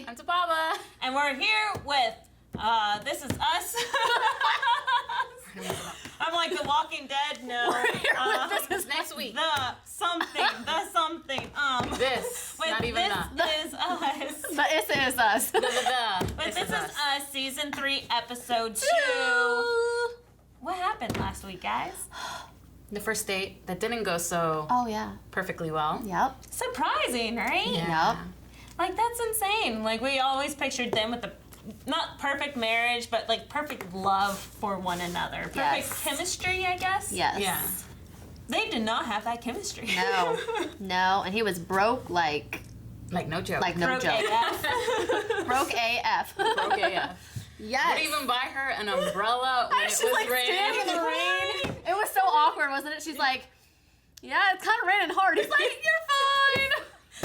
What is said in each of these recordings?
Melanie. I'm Dababa. And we're here with This Is Us. I'm like The Walking Dead. No. We're here with This Is Next week. The something. This. With Not even This Is Us. But This Is Us. But This Is Us, Season 3, Episode 2. What happened last week, guys? The first date that didn't go so Oh, yeah. perfectly well. Yep. Surprising, right? Yeah. Yep. Like, that's insane. Like, we always pictured them with the, not perfect marriage, but, like, perfect love for one another. Perfect Yes. chemistry, I guess. Yes. Yeah. They did not have that chemistry. No. No. And he was broke like Like, no joke. no Broke joke. AF. Broke AF. Broke AF. Yes. Would even buy her an umbrella when it She's was like standing in raining. the rain. It was so awkward, wasn't it? She's like, yeah, it's kind of raining hard. He's like, you're fine.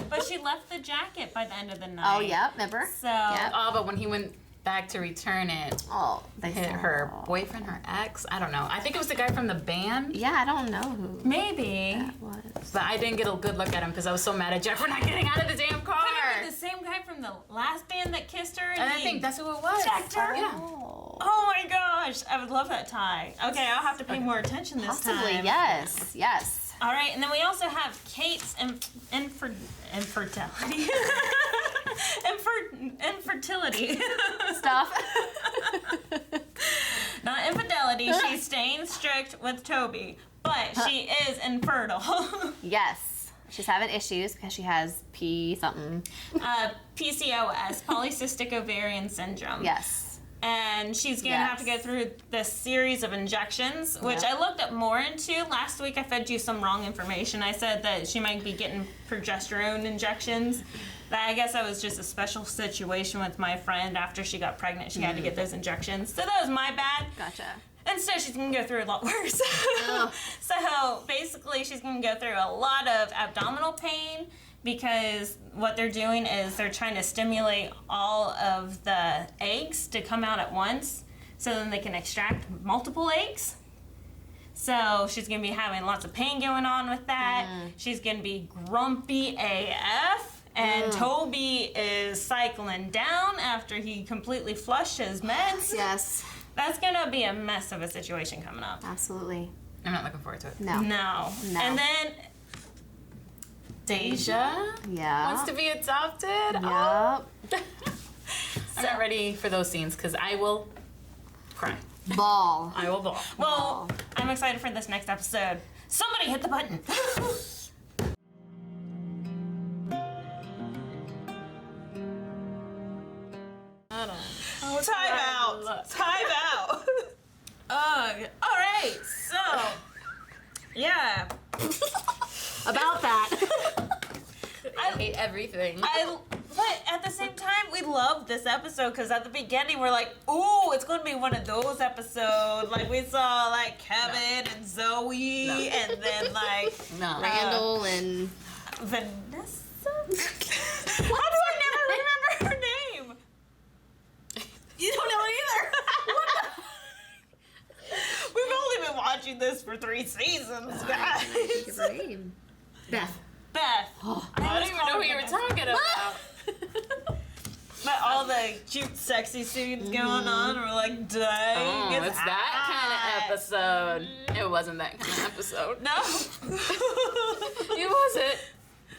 But she left the jacket by the end of the night. Oh, yeah. Remember? So, Yeah. Oh, but when he went back to return it, Oh, they hit her boyfriend, her ex, I don't know. I think it was the guy from the band. Yeah, I don't know who maybe. that was. But I didn't get a good look at him because I was so mad at Jeff for not getting out of the damn car. Could have been the same guy from the last band that kissed her. And I he think that's who it was. checked her. Yeah. Oh my gosh, I would love that tie. Okay, I'll have to pay more attention this Possibly, time. yes. Yes. All right, and then we also have Kate's infertility. Infertility. Stuff. Not infidelity. She's staying strict with Toby, but she is infertile. Yes. She's having issues because she has something. PCOS, polycystic ovarian syndrome. Yes. And she's going to have to go through this series of injections, which Yep. I looked up more into. Last week I fed you some wrong information. I said that she might be getting progesterone injections. That I guess that was just a special situation with my friend. After she got pregnant, she had to get those injections. So that was my bad. Gotcha. Instead, she's going to go through a lot worse. So basically, she's going to go through a lot of abdominal pain because what they're doing is they're trying to stimulate all of the eggs to come out at once so then they can extract multiple eggs. So she's going to be having lots of pain going on with that. She's going to be grumpy AF. And Toby is cycling down after he completely flushed his meds. Yes. That's going to be a mess of a situation coming up. Absolutely. I'm not looking forward to it. No. No. No. And then Deja Yeah. wants to be adopted. Yep. Oh. I'm not ready for those scenes because I will cry. Ball. I will bawl. well, I'm excited for this next episode. Somebody hit the button. Time out. Time out. All right. So, yeah. About that. I hate everything. But at the same time, we love this episode because at the beginning we're like, "Ooh, it's going to be one of those episodes." Like we saw like Kevin and Zoe, and then like Randall and Vanessa. How do I never remember her name? You don't know it either. We've only been watching this for 3 seasons, guys. Beth. Beth. I don't even know who you were talking about. But all the cute, sexy scenes going on, we're like, dang, It's that kind of episode. It wasn't that kind of episode. No. It wasn't.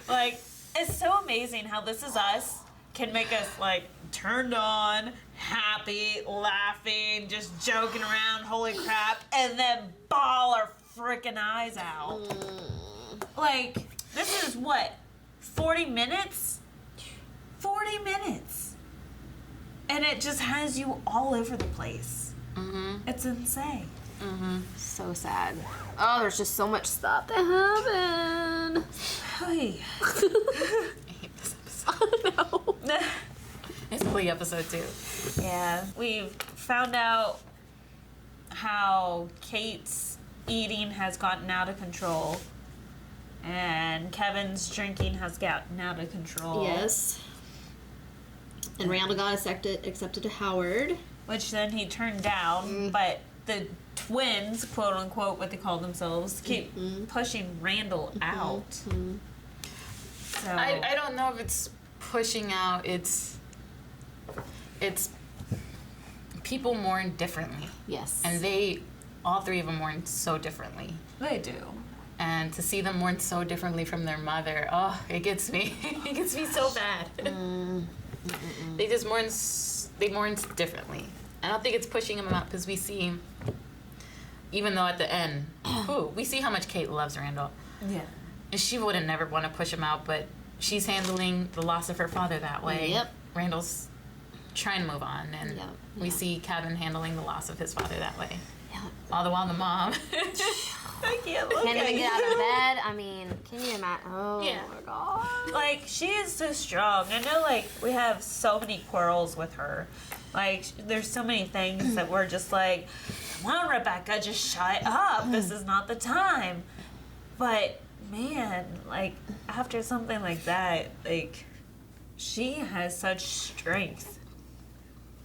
Like, it's so amazing how This Is Us can make us, like, turned on, happy, laughing, just joking around, holy crap, and then bawl our freaking eyes out. Like, this is what, 40 minutes? 40 minutes. And it just has you all over the place. It's insane. So sad. Oh, there's just so much stuff that happened. Hey. I hate this episode. No. It's Glee episode 2. Yeah, we've found out how Kate's eating has gotten out of control and Kevin's drinking has gotten out of control. Yes. And Randall got accepted to Howard. Which then he turned down, but the twins, quote unquote, what they call themselves, keep pushing Randall out. So I don't know if it's pushing out. It's it's people mourn differently. Yes. And all three of them mourn so differently. They do. And to see them mourn so differently from their mother, oh, it gets me. It gets me so bad. They just mourn differently. I don't think it's pushing them out because we see, even though at the end, we see how much Kate loves Randall. Yeah. And she wouldn't never want to push him out, but she's handling the loss of her father that way. Yep. Randall's trying to move on, and we see Kevin handling the loss of his father that way. Yep. All the while the mom. I can't look Can't at even you. get out of bed. I mean, can you imagine? Oh Yeah. my god. Like, she is so strong. I know, like, we have so many quarrels with her. Like, there's so many things that we're just like, come on, Rebecca, just shut up. This is not the time. But, man, like, after something like that, like, she has such strength.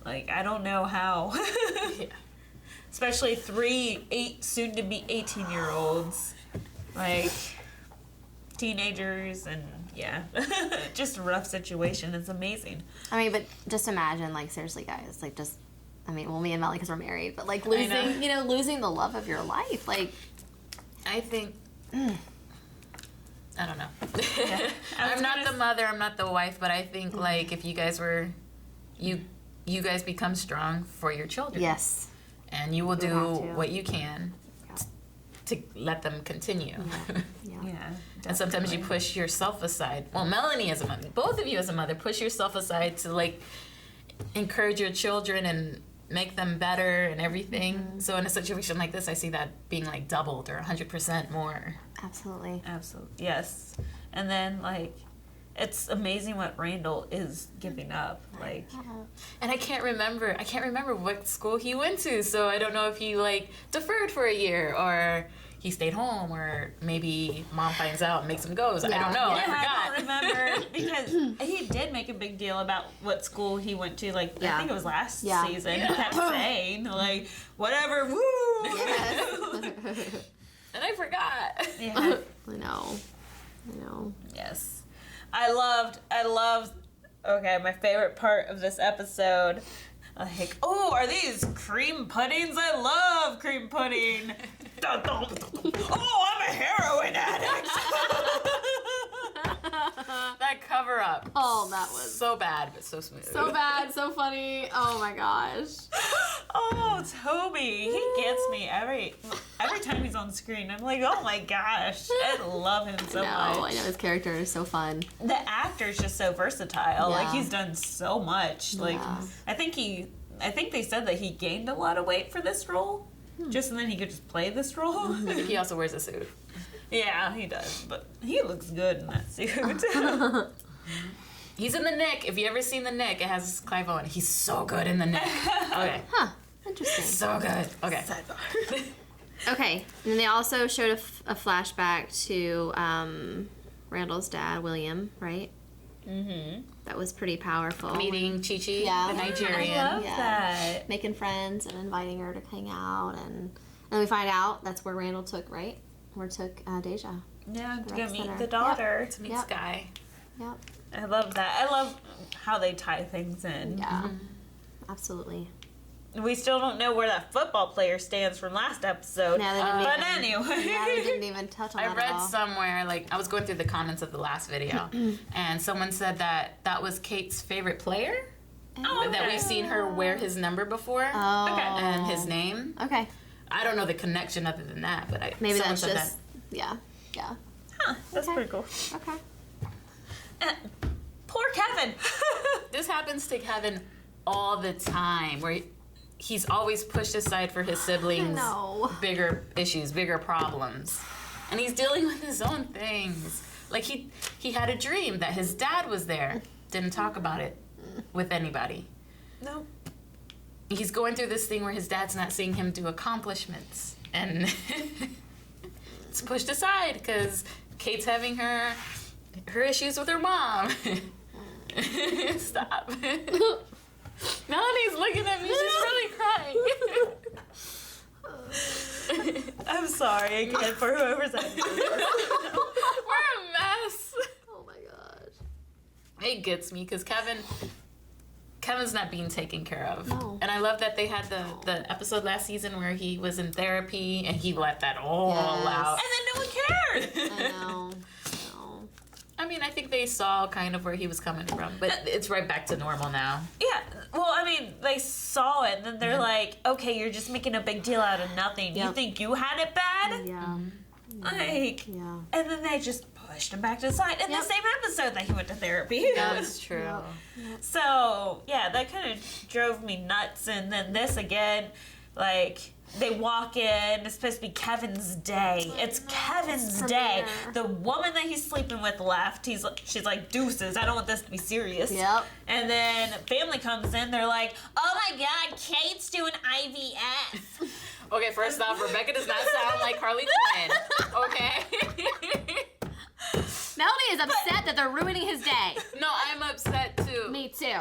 Like, I don't know how. Yeah. Especially 3 soon-to-be 18-year-olds. Like, teenagers and, yeah. Just a rough situation. It's amazing. I mean, but just imagine, like, seriously, guys, like, just, I mean, well, me and Melanie, because we're married, but, like, losing, losing the love of your life, like. I think, I don't know. Yeah. I'm not the mother, I'm not the wife, but I think, like, if you guys were, you guys become strong for your children. Yes. And you will You do have to. what you can to let them continue. Yeah. And sometimes you definitely. push yourself aside. Well, Melanie as a mother, both of you as a mother, push yourself aside to, like, encourage your children and make them better and everything. So in a situation like this, I see that being, like, doubled or 100% more. Absolutely. Absolutely. Yes. And then, like, it's amazing what Randall is giving up. Like, And I can't remember what school he went to, so I don't know if he, like, deferred for a year or he stayed home or maybe mom finds out and makes him go. So I don't know. Yeah. I forgot. I don't remember because he did make a big deal about what school he went to. Like, I think it was last season. He kept saying, like, whatever, woo! Yes. And I forgot. Yeah. I know. Yes. I loved, okay, my favorite part of this episode. Like, oh, are these cream puddings? I love cream pudding. Dun, dun, dun. Oh, I'm a heroin addict. That cover up. Oh, that was So bad, but so smooth. so bad, so funny. Oh my gosh. Oh, Toby, he gets me every time he's on screen. I'm like, oh my gosh, I love him so I much. know his character is so fun. The actor's just so versatile. Like, Yeah. he's done so much. Like, Yeah. I think they said that he gained a lot of weight for this role, just so then he could just play this role. I think he also wears a suit. Yeah, he does, but he looks good in that suit. He's in The Nick. If you ever seen The Nick, it has Clive Owen. He's so good in The Nick. Okay. Huh. Interesting. So good. Okay. Okay. And then they also showed a flashback to Randall's dad, William, right? Mm-hmm. That was pretty powerful. Meeting Chi-Chi, Yeah. the Nigerian. I love Yeah. that. Making friends and inviting her to hang out. And we find out that's where Randall took, right? Where took Deja. Yeah, to Rec go meet Center. the daughter. To meet Yep. Sky. Yep. I love that. I love how they tie things in. Yeah. Absolutely. We still don't know where that football player stands from last episode. No, they didn't But even, anyway. yeah, they didn't even touch on I that at read all. somewhere, like, I was going through the comments of the last video, and someone said that was Kate's favorite player. Oh, That okay. we've seen her wear his number before. Oh. Okay. And his name. Okay. I don't know the connection other than that, but Maybe someone that's said just, yeah. Huh, that's Okay. pretty cool. Okay. Poor Kevin. This happens to Kevin all the time, where he's always pushed aside for his siblings' No. bigger issues, bigger problems, and he's dealing with his own things. Like he had a dream that his dad was there, didn't talk about it with anybody. No. He's going through this thing where his dad's not seeing him do accomplishments, and it's pushed aside because Kate's having her issues with her mom. Stop. Melanie's looking at me. She's really crying. I'm sorry again for whoever's at We're a mess. Oh my gosh. It gets me because Kevin Kevin's not being taken care of. No. And I love that they had the episode last season where he was in therapy and he let that all out. And then no one cared. I know. I mean, I think they saw kind of where he was coming from, but it's right back to normal now. Yeah, well, I mean, they saw it, and then they're like, okay, you're just making a big deal out of nothing. Yep. You think you had it bad? Yeah. Like, Yeah. and then they just pushed him back to the side in the same episode that he went to therapy. That's true. Yep. So, yeah, that kind of drove me nuts. And then this again, like, they walk in, it's supposed to be Kevin's day. It's Kevin's day. The woman that he's sleeping with left. She's like, deuces, I don't want this to be serious. Yep. And then family comes in, they're like, oh my god, Kate's doing IVF. Okay, first off, Rebecca does not sound like Harley Quinn. Okay? Melanie is upset that they're ruining his day. No, I'm upset too. Me too.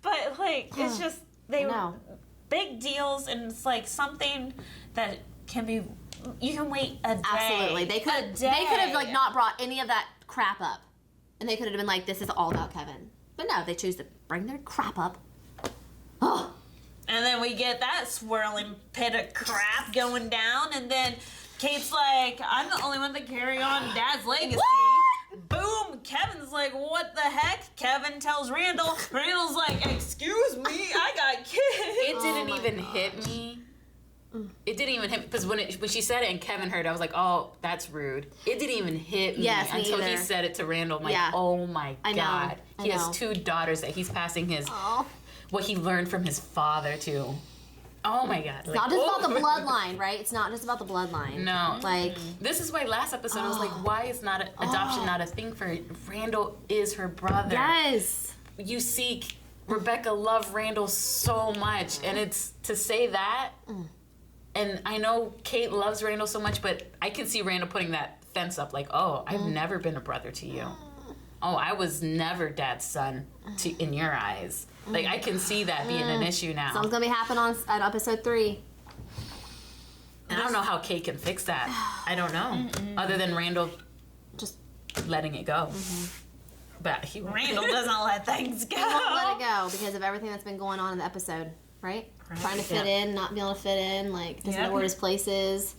But, like, it's just, they were No. big deals, and it's like something that can be, you can wait a day. Absolutely. They could have like not brought any of that crap up. And they could have been like, this is all about Kevin. But no, they choose to bring their crap up. Oh. And then we get that swirling pit of crap going down, and then Kate's like, I'm the only one that carry on Dad's legacy. Boom! Kevin's like, what the heck? Kevin tells Randall. Randall's like, excuse me, I got kids. It didn't even hit me. It didn't even hit me because when she said it and Kevin heard it, I was like, "Oh, that's rude." It didn't even hit me until he said it to Randall. I'm like, "Oh my god, he has 2 daughters that he's passing his what he learned from his father to." Oh my god! It's not just about the bloodline, right? It's not just about the bloodline. No, like this is why last episode I was like, "Why is adoption not a thing for Randall? Is her brother?" Yes. You see, Rebecca loved Randall so much, and it's to say that. And I know Kate loves Randall so much, but I can see Randall putting that fence up like, oh, I've never been a brother to you. Oh, I was never Dad's son in your eyes. Like, I can see that being an issue now. Something's gonna be happening on episode 3. And I don't know how Kate can fix that. I don't know. Other than Randall Just letting it go. But Randall doesn't let things go. He won't let it go because of everything that's been going on in the episode, right? Trying to fit in, not being able to fit in, like doesn't know where his place is.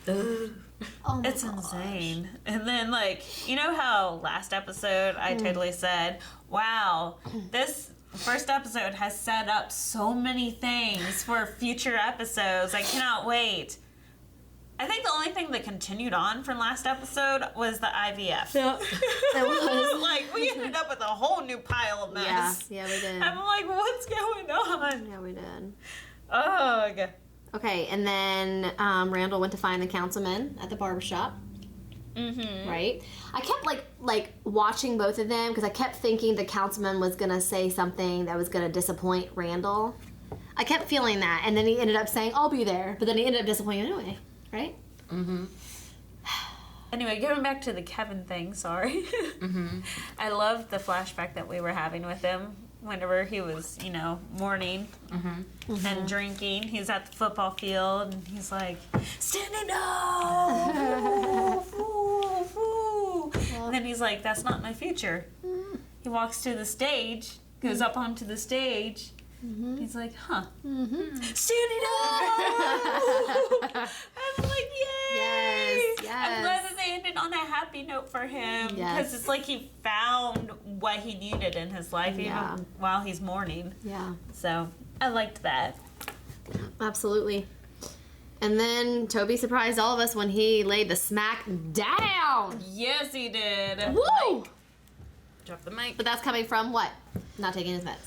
Oh my It's insane. And then, like, you know how last episode I totally said, wow, this first episode has set up so many things for future episodes. I cannot wait. I think the only thing that continued on from last episode was the IVF. Yeah, it was. Like, we ended up with a whole new pile of mess. Yeah, we did. I'm like, what's going on? Yeah, we did. Ugh. Okay, and then Randall went to find the councilman at the barbershop. Mm-hmm. Right? I kept like watching both of them because I kept thinking the councilman was gonna say something that was gonna disappoint Randall. I kept feeling that, and then he ended up saying, "I'll be there," but then he ended up disappointing anyway. Right? Mm-hmm. Anyway, going back to the Kevin thing, sorry. Mm-hmm. I loved the flashback that we were having with him whenever he was, mourning and drinking. He's at the football field, and he's like, standing up! Foo, foo. And then he's like, that's not my future. He walks to the stage, goes up onto the stage. He's like, huh. Standing up! I'm like, yay! Yes, I'm glad that they ended on a happy note for him. Yes. Because it's like he found what he needed in his life even while he's mourning. Yeah. So, I liked that. Absolutely. And then Toby surprised all of us when he laid the smack down. Yes, he did. Woo! Drop the mic. But that's coming from what? Not taking his meds.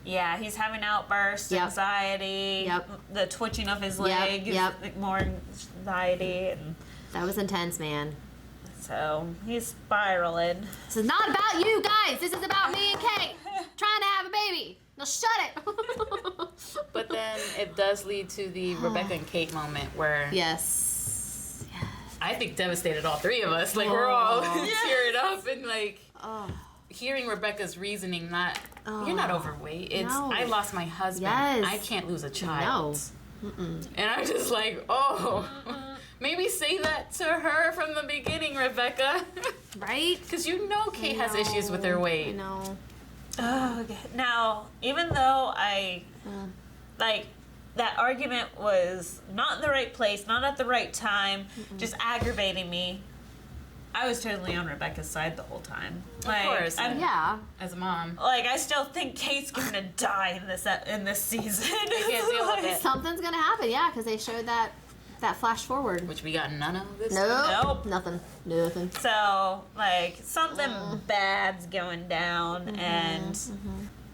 Yeah, he's having outbursts, anxiety, the twitching of his leg, more anxiety. And That was intense, man. so, he's spiraling. This is not about you guys. This is about me and Kate trying to have a baby. Now shut it. But then it does lead to the Rebecca and Kate moment where Yes. I think devastated all 3 of us. Like, we're all tearing up and like hearing Rebecca's reasoning. You're not overweight. It's I lost my husband. Yes. I can't lose a child. No. And I'm just like, maybe say that to her from the beginning, Rebecca. Right? Because Kate has issues with her weight. I know. Oh, okay. Now, even though I, like, that argument was not in the right place, not at the right time, just aggravating me, I was totally on Rebecca's side the whole time. Like, of course. As a mom. Like, I still think Kate's gonna die in this season. I can't deal with it. Something's gonna happen, yeah, because they showed that flash forward. Which we got none of this Nope. Nothing. So, like, something bad's going down, and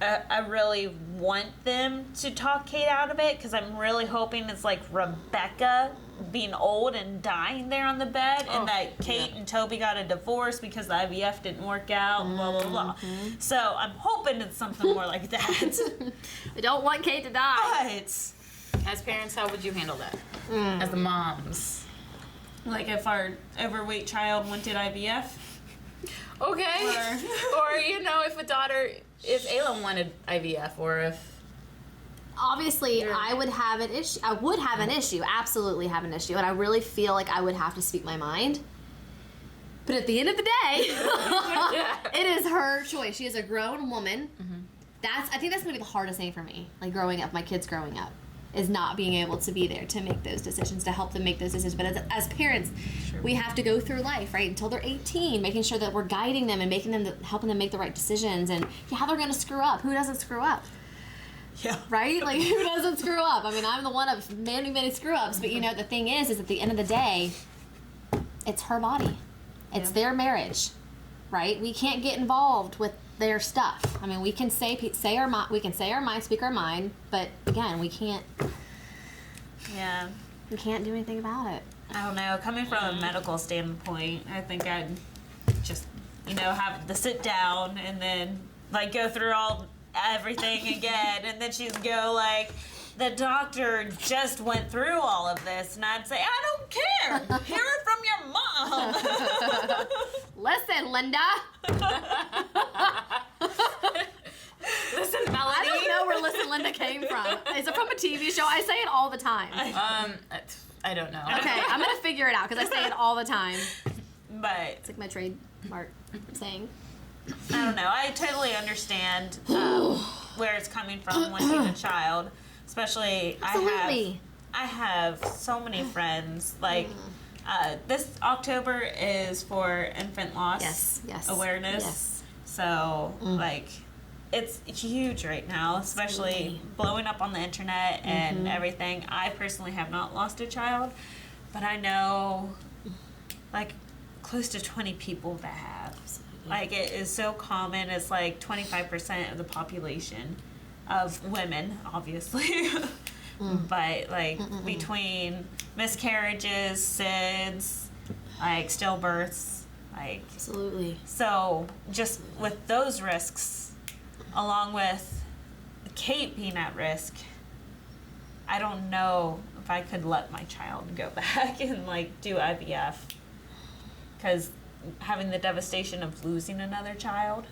I really want them to talk Kate out of it, because I'm really hoping it's like Rebecca being old and dying there on the bed, and that Kate and Toby got a divorce because the IVF didn't work out, and blah, blah, blah. So I'm hoping it's something more like that. I don't want Kate to die. But As parents, how would you handle that? As the moms. like, if our overweight child wanted IVF, Okay. Or, you know, if Ayla wanted IVF, or if... Obviously, I would have an issue. I would have an issue. Absolutely have an issue. And I really feel like I would have to speak my mind. But at the end of the day, it is her choice. She is a grown woman. I think that's going to be the hardest thing for me. Like, growing up, my kids growing up, is not being able to be there to make those decisions, to help them make those decisions. But as parents, we have to go through life, right, until they're 18, making sure that we're guiding them and helping them make the right decisions. And yeah, they're going to screw up. Who doesn't screw up? yeah, Right? Like, who doesn't screw up? I mean, I'm the one of many, many screw-ups. But, you know, the thing is at the end of the day, it's her body. It's their marriage, right? We can't get involved with their stuff. I mean, we can say our mind, speak our mind, but again, we can't do anything about it. I don't know. Coming from a medical standpoint, I think I'd just, have to sit down and then, like, go through everything again, and then she'd go, like, the doctor just went through all of this, and I'd say, I don't care. Hear it from your mom. Listen, Linda. Listen, Melanie. I don't know where Listen, Linda came from. Is it from a TV show? I say it all the time. I don't know. Okay, I'm gonna figure it out because I say it all the time. But It's like my trademark saying. I don't know. I totally understand where it's coming from wanting a child. Especially, Absolutely. I have so many friends. Like, this October is for infant loss awareness. Yes. So, like, it's huge right now, especially Absolutely. blowing up on the internet and everything. I personally have not lost a child, but I know, like, close to 20 people that have. Absolutely. Like, it is so common. It's like 25% of the population of women, obviously. But, like, between miscarriages, SIDS, like, stillbirths, like... Absolutely. So, just with those risks, along with Kate being at risk, I don't know if I could let my child go back and, like, do IVF. Because having the devastation of losing another child,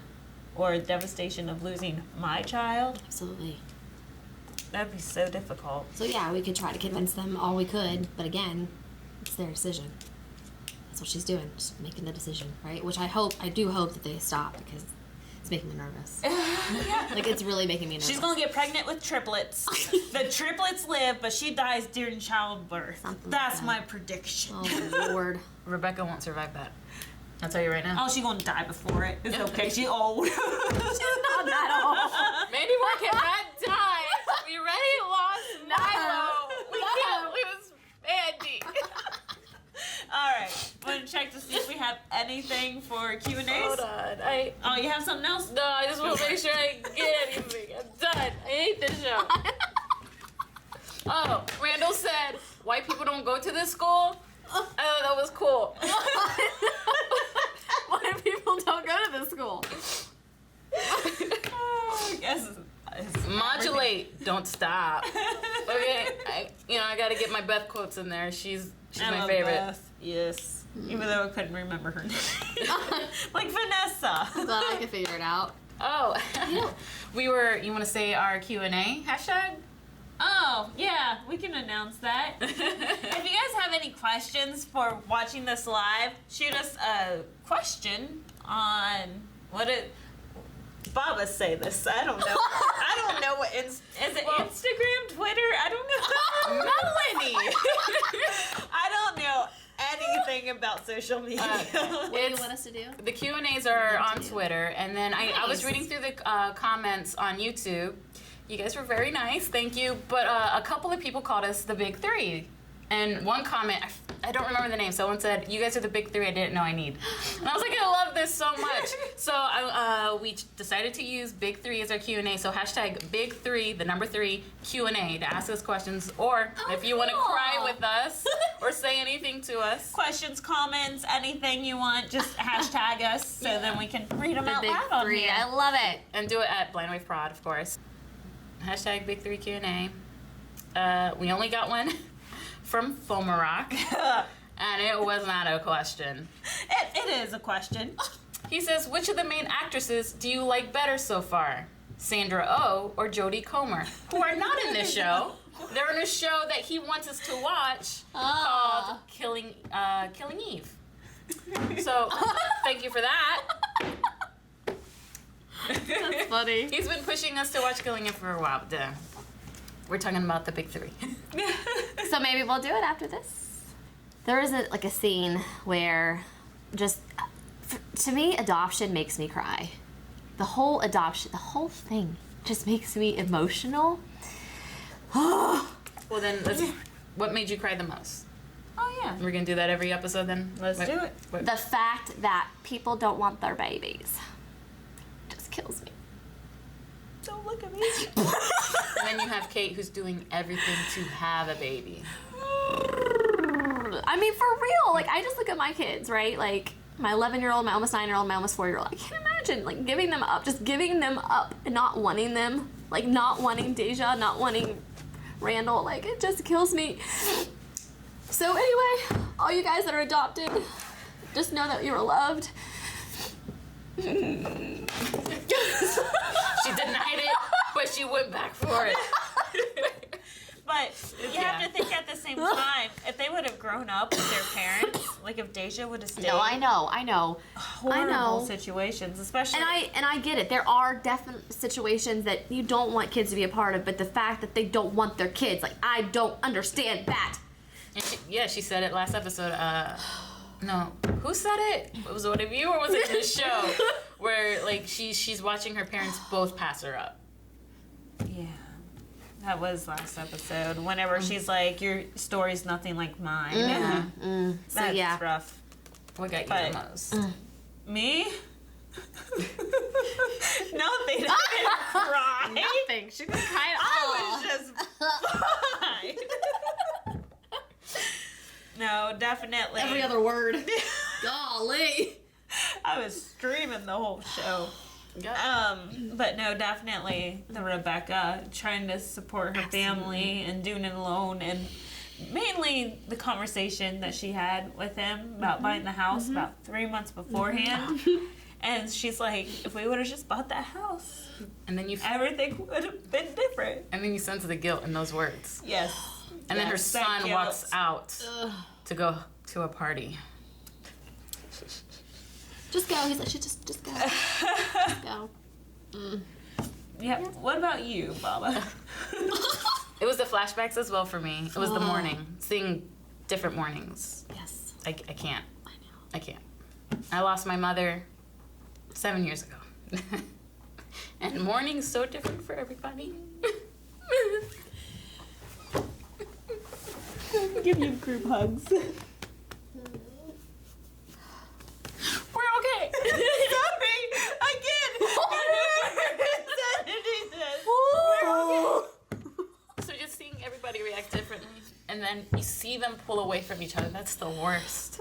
or devastation of losing my child, Absolutely. that'd be so difficult. So yeah, we could try to convince them all we could, but again, it's their decision. That's what she's doing, just making the decision, right? Which I do hope that they stop, because it's making me nervous. Like, it's really making me nervous. She's gonna get pregnant with triplets. The triplets live, but she dies during childbirth. Something like That's that. my prediction. Oh, Lord. Rebecca won't survive that. I'll tell you right now. Oh, she's gonna die before it. It's okay. She's old. She's not that old. Mandy Moore cannot die. We already lost Milo. We can't lose Mandy. All right. Want to check to see if we have anything for Q&As? Hold on. Oh, you have something else? No, I just want to make sure I get anything. I'm done. I hate this show. Oh, Randall said, white people don't go to this school? I thought that was cool. Why people don't go to this school? I guess it's Modulate. Don't stop. Okay, I gotta get my Beth quotes in there. She's I my love favorite. Beth. Yes. Even though I couldn't remember her name. Like Vanessa. Glad I can figure it out. Oh, you want to say our Q&A hashtag? Oh, yeah, we can announce that. If you guys have any questions for watching this live, shoot us a question on Baba say this. I don't know. I don't know what is it Instagram, Twitter? I don't know. Melanie. I don't know anything about social media. What do you want us to do? The Q&As are on Twitter, and then I was reading through the comments on YouTube. You guys were very nice, thank you. But a couple of people called us the Big Three. And one comment, I don't remember the name, someone said, you guys are the Big Three I didn't know I need. And I was like, I love this so much. So we decided to use Big Three as our Q&A. So hashtag Big Three, the number 3, Q&A to ask us questions. Or if you want to cry with us or say anything to us. Questions, comments, anything you want, just hashtag us so then we can read them out Big loud on Three, here. I love it. And do it at Blind Wave Prod, of course. Hashtag Big Three Q&A. We only got one from Fomarock, and it was not a question. It is a question. He says, which of the main actresses do you like better so far? Sandra Oh or Jodie Comer, who are not in this show. They're in a show that he wants us to watch called Killing Eve. So, thank you for that. That's funny. He's been pushing us to watch Killing Eve for a while, but we're talking about the Big Three. So maybe we'll do it after this. There is a scene where just, to me, adoption makes me cry. The whole thing just makes me emotional. Well then, what made you cry the most? Oh yeah. We're gonna do that every episode then? Let's do it. The fact that people don't want their babies just kills me. Don't look at me. And then you have Kate who's doing everything to have a baby. I mean, for real, like, I just look at my kids, right? Like, my 11-year-old, my almost 9-year-old, my almost 4-year-old. I can't imagine, like, giving them up and not wanting them. Like, not wanting Deja, not wanting Randall. Like, it just kills me. So anyway, all you guys that are adopted, just know that you are loved. She denied it, but she went back for it. But you have to think at the same time, if they would have grown up with their parents, like if Deja would have stayed. No, I know. Horrible situations, especially. And I get it. There are definite situations that you don't want kids to be a part of, but the fact that they don't want their kids, like, I don't understand that. And she said it last episode. No, who said it? Was it one of you or was it in the show where like she's watching her parents both pass her up? Yeah, that was last episode. Whenever she's like, "Your story's nothing like mine." Yeah. So That's yeah, rough. What got you the most? Me? Nothing. I didn't cry. nothing. She didn't cry at all. I was just fine. No, definitely. Every other word. Golly. I was screaming the whole show. Yeah. But no, definitely the Rebecca trying to support her family and doing it alone, and mainly the conversation that she had with him about buying the house about 3 months beforehand. And she's like, if we would have just bought that house, And then everything would have been different. And then you sense the guilt in those words. Yes. And then her Yes, that son guilt. walks out to go to a party. Just go. He's like, just go. Just go. Yeah. What about you, Baba? It was the flashbacks as well for me. It was the morning. Seeing different mornings. Yes. I can't. I know. I can't. I lost my mother 7 years ago. And morning's so different for everybody. Give you group hugs. We're okay. Sorry, again. So just seeing everybody react differently, and then you see them pull away from each other. That's the worst.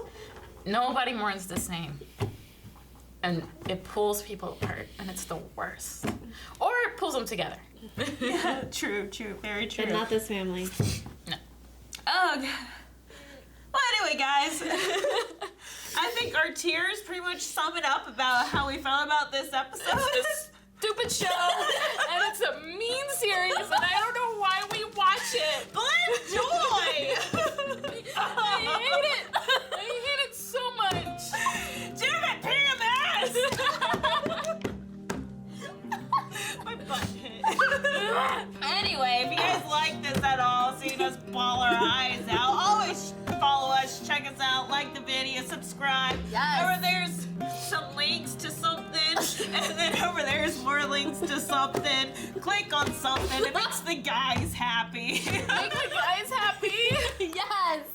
Nobody mourns the same. And it pulls people apart, and it's the worst. Or it pulls them together. Yeah, true, very true. But not this family. No. Oh, God. Well, anyway, guys, I think our tears pretty much sum it up about how we felt about this episode. It's a stupid show, and it's a mean series, and I don't know why we watch it. Blame Joy! I hate it. I hate it so much. Damn it, PMS! Anyway, if you guys like this at all, seeing us bawl our eyes out, always follow us, check us out, like the video, subscribe. Yes. Over there's some links to something, and then over there's more links to something. Click on something. It makes the guys happy. Make the guys happy. Yes.